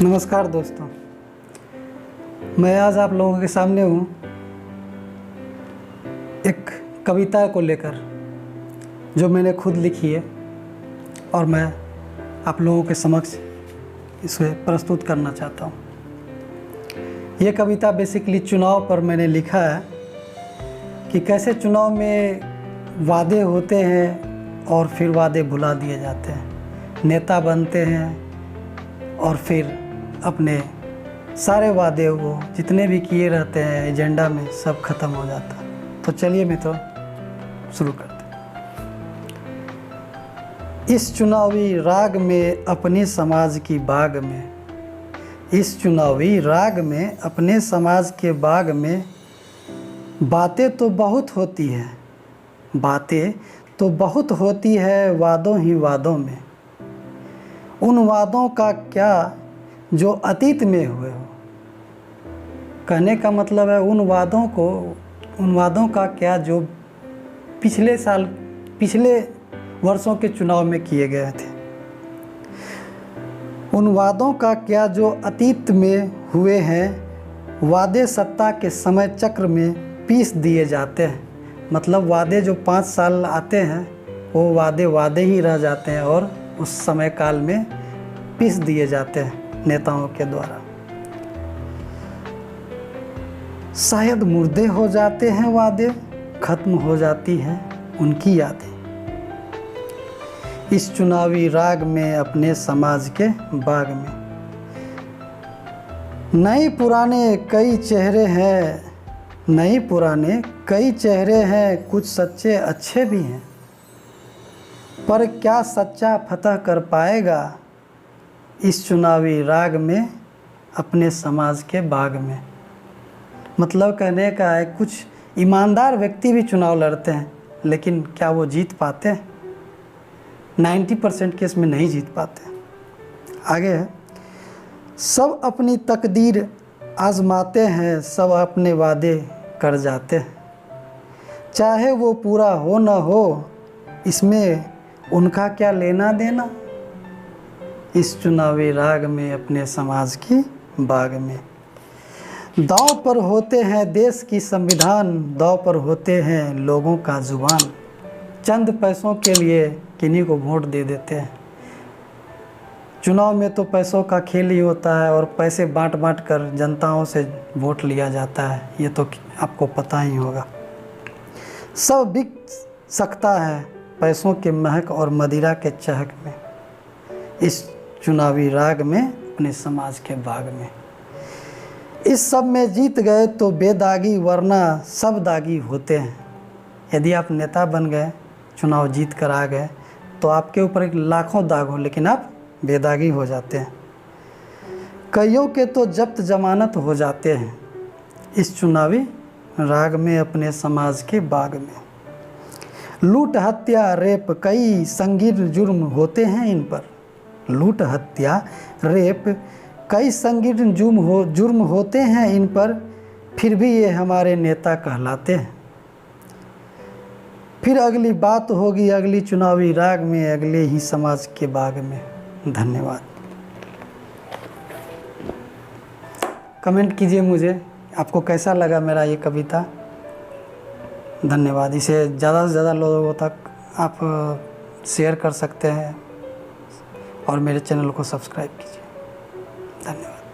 नमस्कार दोस्तों, मैं आज आप लोगों के सामने हूँ एक कविता को लेकर जो मैंने खुद लिखी है और मैं आप लोगों के समक्ष इसे प्रस्तुत करना चाहता हूँ। ये कविता बेसिकली चुनाव पर मैंने लिखा है कि कैसे चुनाव में वादे होते हैं और फिर वादे भुला दिए जाते हैं, नेता बनते हैं और फिर अपने सारे वादे वो जितने भी किए रहते हैं एजेंडा में सब खत्म हो जाता है। तो चलिए मित्रों शुरू करते हैं। इस चुनावी राग में अपने समाज की बाग में, इस चुनावी राग में अपने समाज के बाग में बातें तो बहुत होती है, बातें तो बहुत होती है वादों ही वादों में। उन वादों का क्या जो अतीत में हुए हो। कहने का मतलब है उन वादों का क्या जो पिछले वर्षों के चुनाव में किए गए थे। उन वादों का क्या जो अतीत में हुए हैं। वादे सत्ता के समय चक्र में पीस दिए जाते हैं। मतलब वादे जो 5 साल आते हैं वो वादे ही रह जाते हैं और उस समय काल में पीस दिए जाते हैं नेताओं के द्वारा। शायद मुर्दे हो जाते हैं वादे, खत्म हो जाती हैं उनकी यादें। इस चुनावी राग में अपने समाज के बाग में नए पुराने कई चेहरे हैं, नए पुराने कई चेहरे हैं, कुछ सच्चे अच्छे भी हैं। पर क्या सच्चा फतह कर पाएगा इस चुनावी राग में अपने समाज के बाग में। मतलब कहने का है कुछ ईमानदार व्यक्ति भी चुनाव लड़ते हैं लेकिन क्या वो जीत पाते हैं? 90% केस में नहीं जीत पाते। आगे है, सब अपनी तकदीर आजमाते हैं, सब अपने वादे कर जाते हैं। चाहे वो पूरा हो न हो इसमें उनका क्या लेना देना। इस चुनावी राग में अपने समाज की बाग में दांव पर होते हैं देश की संविधान, दांव पर होते हैं लोगों का जुबान। चंद पैसों के लिए किन्हीं को वोट दे देते हैं। चुनाव में तो पैसों का खेल ही होता है और पैसे बांट कर जनताओं से वोट लिया जाता है, ये तो आपको पता ही होगा। सब बिक सकता है पैसों के महक और मदिरा के चहक में। इस चुनावी राग में अपने समाज के बाग में इस सब में जीत गए तो बेदागी, वरना सब दागी होते हैं। यदि आप नेता बन गए, चुनाव जीत कर आ गए तो आपके ऊपर एक लाखों दाग हो लेकिन आप बेदागी हो जाते हैं। कईयों के तो जब्त जमानत हो जाते हैं। इस चुनावी राग में अपने समाज के बाग में लूट हत्या रेप कई संगीन जुर्म होते हैं इन पर। लूट हत्या रेप कई संगीन जुर्म होते हैं इन पर, फिर भी ये हमारे नेता कहलाते हैं। फिर अगली बात होगी अगली चुनावी राग में, अगले ही समाज के बाग में। धन्यवाद। कमेंट कीजिए मुझे आपको कैसा लगा मेरा ये कविता। धन्यवाद। इसे ज़्यादा से ज़्यादा लोगों तक आप शेयर कर सकते हैं और मेरे चैनल को सब्सक्राइब कीजिए। धन्यवाद।